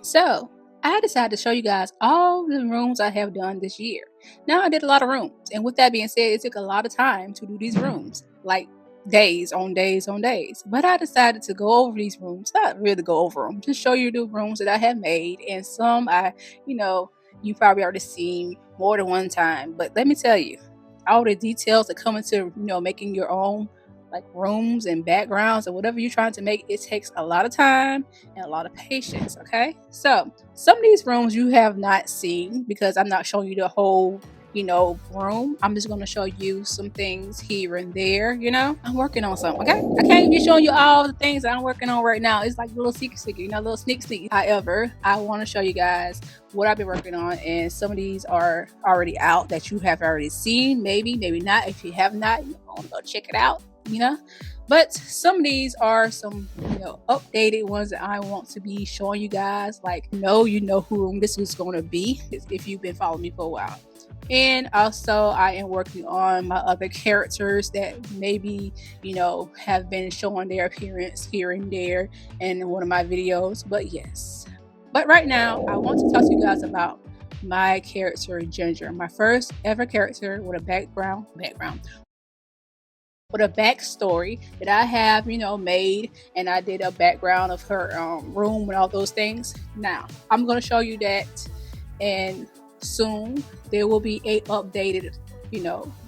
So I decided to show you guys all the rooms I have done this year. Now I did a lot of rooms, and with that being said, it took a lot of time to do these rooms, like days on days on days. But I decided to go over these rooms, not really go over them, just show you the rooms that I have made, and some you know, you probably already seen more than one time. But let me tell you, all the details that come into making your own like rooms and backgrounds or whatever you're trying to make, it takes a lot of time and a lot of patience. Okay, so some of these rooms you have not seen because I'm not showing you the whole room. I'm just going to show you some things here and there. I'm working on something. Okay, I can't be showing you all the things that I'm working on right now. It's like little secret, little sneak. However, I want to show you guys what I've been working on, and some of these are already out that you have already seen. Maybe not. If you have not, you want to go check it out. But some of these are some updated ones that I want to be showing you guys, like you know who this is going to be if you've been following me for a while. And also I am working on my other characters that maybe have been showing their appearance here and there in one of my videos. But right now I want to talk to you guys about my character Ginger, my first ever character with a background with a backstory that I have, made, and I did a background of her room and all those things. Now, I'm going to show you that, and soon there will be a updated,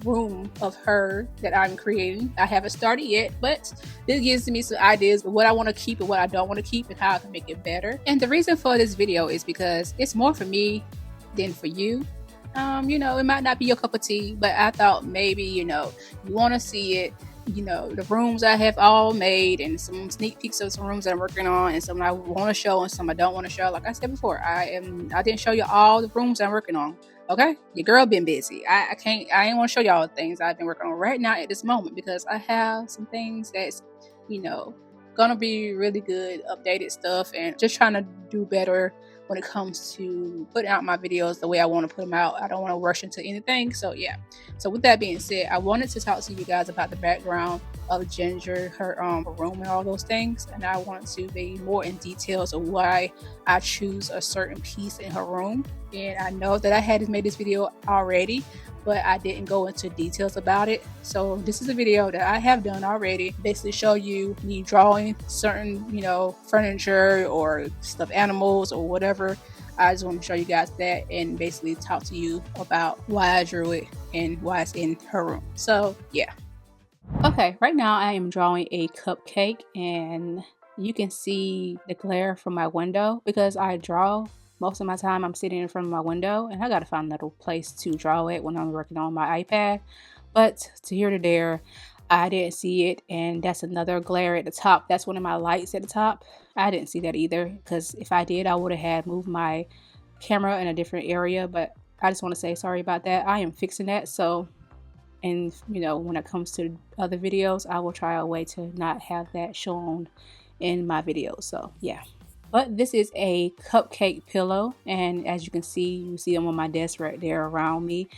room of her that I'm creating. I haven't started yet, but this gives me some ideas of what I want to keep and what I don't want to keep and how I can make it better. And the reason for this video is because it's more for me than for you. It might not be your cup of tea, but I thought maybe, you want to see it, the rooms I have all made and some sneak peeks of some rooms that I'm working on and some I want to show and some I don't want to show. Like I said before, I didn't show you all the rooms I'm working on. Okay, your girl been busy. I ain't want to show y'all the things I've been working on right now at this moment because I have some things that's, gonna be really good updated stuff, and just trying to do better when it comes to putting out my videos the way I want to put them out. I don't want to rush into anything. So yeah. So with that being said, I wanted to talk to you guys about the background of Ginger, her room and all those things. And I wanted to be more in details of why I choose a certain piece in her room. And I know that I had made this video already, but I didn't go into details about it. So this is a video that I have done already, basically show you me drawing certain, furniture or stuffed animals or whatever. I just want to show you guys that and basically talk to you about why I drew it and why it's in her room. So yeah. Okay, right now I am drawing a cupcake, and you can see the glare from my window because I draw most of my time I'm sitting in front of my window, and I gotta find a little place to draw it when I'm working on my iPad. But to here to there, I didn't see it, and that's another glare at the top. That's one of my lights at the top. I didn't see that either, because if I did, I would have had moved my camera in a different area. But I just want to say sorry about that. I am fixing that. So, and when it comes to other videos, I will try a way to not have that shown in my videos. So yeah. But this is a cupcake pillow, and as you see them on my desk right there around me.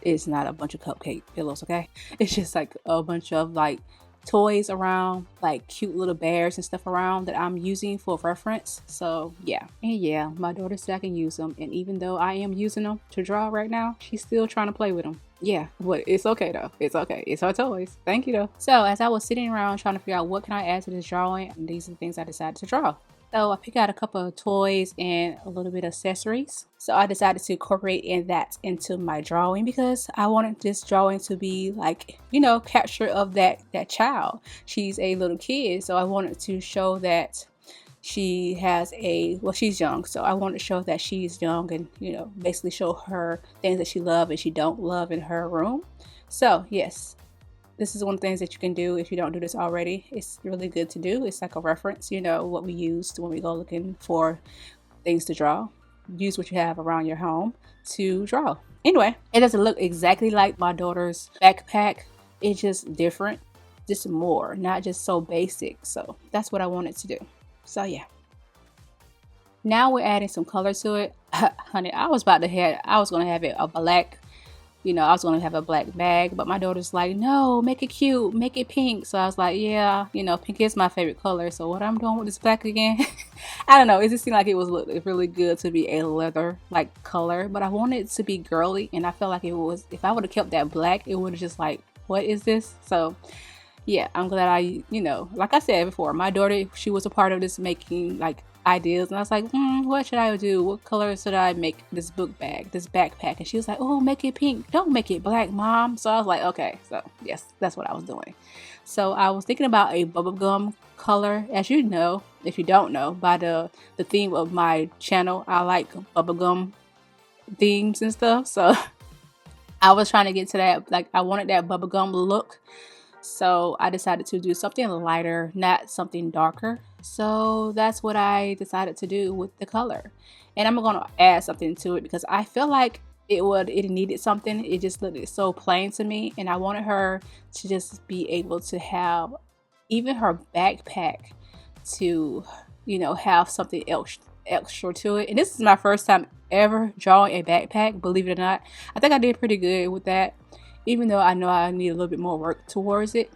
It's not a bunch of cupcake pillows, okay? It's just like a bunch of like toys around, like cute little bears and stuff around that I'm using for reference. So yeah. And yeah, my daughter said I can use them, and even though I am using them to draw right now, she's still trying to play with them. Yeah, but it's okay though. It's okay. It's her toys. Thank you though. So as I was sitting around trying to figure out what can I add to this drawing, these are the things I decided to draw. So I picked out a couple of toys and a little bit of accessories. So I decided to incorporate that into my drawing because I wanted this drawing to be like, capture of that child. She's a little kid, so I wanted to show that she has she's young, so I wanted to show that she's young and, basically show her things that she loves and she don't love in her room. So yes. This is one of the things that you can do if you don't do this already. It's really good to do. It's like a reference, what we use when we go looking for things to draw. Use what you have around your home to draw. Anyway, it doesn't look exactly like my daughter's backpack. It's just different, just more, not just so basic. So that's what I wanted to do. So yeah. Now we're adding some color to it. Honey, I was going to have it a black. I was going to have a black bag, but my daughter's like, no, make it cute, make it pink. So I was like, yeah, pink is my favorite color. So what I'm doing with this black again, I don't know, it just seemed like it was look really good to be a leather like color, but I wanted it to be girly, and I felt like it was, if I would have kept that black, it would have just like, what is this? So yeah, I'm glad I, you know, like I said before, my daughter, she was a part of this making like ideas, and I was like, what should I do? What color should I make this book bag, this backpack? And she was like, oh, make it pink, don't make it black, mom. So I was like, okay. So yes, that's what I was doing. So I was thinking about a bubblegum color. As you know, if you don't know, by the theme of my channel, I like bubblegum themes and stuff. So I was trying to get to that, like I wanted that bubblegum look. So I decided to do something lighter, not something darker. So that's what I decided to do with the color. And I'm going to add something to it because I feel like it needed something. It just looked so plain to me. And I wanted her to just be able to have even her backpack to, you know, have something else extra to it. And this is my first time ever drawing a backpack, believe it or not. I think I did pretty good with that, even though I know I need a little bit more work towards it,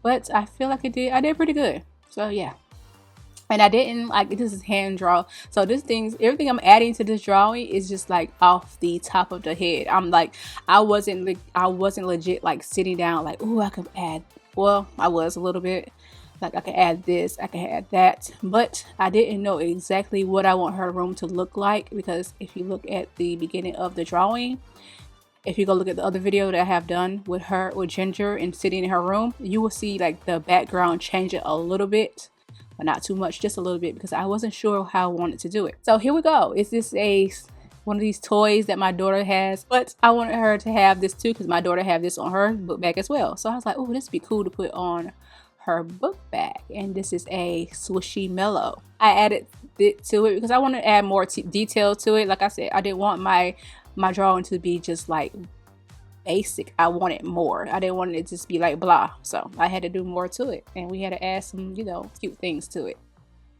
but I feel like I did pretty good. So yeah. And I didn't like, this is hand draw, so everything I'm adding to this drawing is just like off the top of the head. I'm like, I wasn't legit like sitting down like, oh, I could add, well, I was a little bit like, I can add this, I can add that, but I didn't know exactly what I want her room to look like, because if you look at the beginning of the drawing, if you go look at the other video that I have done with her, with Ginger and sitting in her room, you will see like the background change it a little bit, but not too much, just a little bit, because I wasn't sure how I wanted to do it. So here we go. Is this one of these toys that my daughter has? But I wanted her to have this too, because my daughter have this on her book bag as well. So I was like, oh, this would be cool to put on her book bag. And this is a swishy mellow. I added it to it because I want to add more detail to it. Like I said, I didn't want my drawing to be just like basic. I wanted more. I didn't want it to just be like blah. So I had to do more to it, and we had to add some, you know, cute things to it.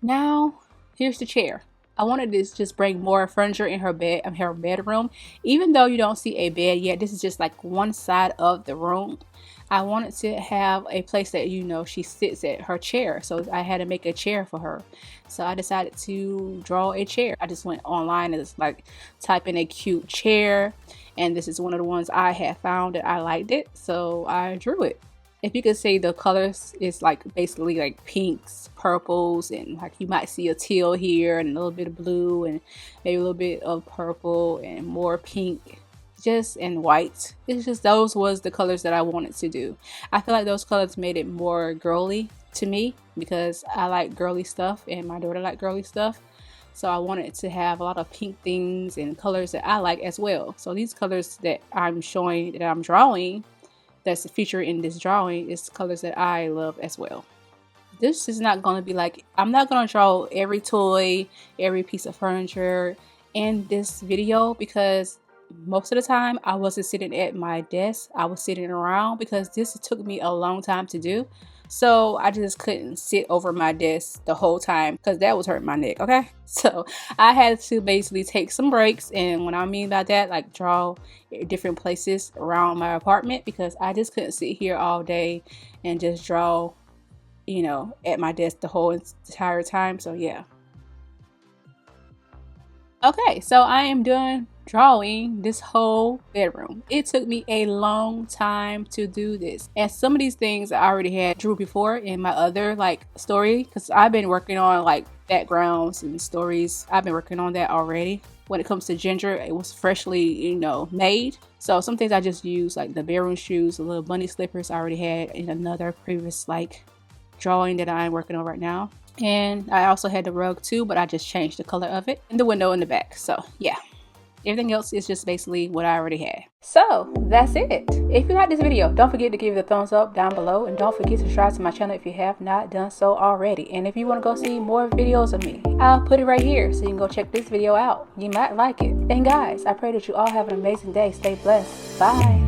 Now here's the chair. I wanted to just bring more furniture in her bedroom. Even though you don't see a bed yet, this is just like one side of the room. I wanted to have a place that, you know, she sits at her chair. So I had to make a chair for her. So I decided to draw a chair. I just went online and just like type in a cute chair. And this is one of the ones I had found that I liked it. So I drew it. If you could see, the colors is like basically like pinks, purples, and like you might see a teal here and a little bit of blue and maybe a little bit of purple and more pink. Just and white. It's just those was the colors that I wanted to do. I feel like those colors made it more girly to me, because I like girly stuff and my daughter like girly stuff. So I wanted to have a lot of pink things and colors that I like as well. So these colors that I'm showing, that I'm drawing, that's featured in this drawing, is colors that I love as well. This is not going to be like, I'm not going to draw every toy, every piece of furniture in this video, because most of the time I wasn't sitting at my desk. I was sitting around, because this took me a long time to do. So I just couldn't sit over my desk the whole time, because that was hurting my neck. Okay, so I had to basically take some breaks, and what I mean by that, like draw different places around my apartment, because I just couldn't sit here all day and just draw, you know, at my desk the whole entire time. So yeah. Okay, so I am done drawing this whole bedroom. It took me a long time to do this, and some of these things I already had drew before in my other like story, because I've been working on like backgrounds and stories. I've been working on that already. When it comes to Ginger, it was freshly, you know, made. So some things I just used, like the bedroom shoes, the little bunny slippers, I already had in another previous like drawing that I'm working on right now. And I also had the rug too, but I just changed the color of it, and the window in the back. So yeah, everything else is just basically what I already had. So that's it. If you like this video, don't forget to give it a thumbs up down below, and don't forget to subscribe to my channel if you have not done so already. And if you want to go see more videos of me, I'll put it right here so you can go check this video out. You might like it. And guys, I pray that you all have an amazing day. Stay blessed. Bye.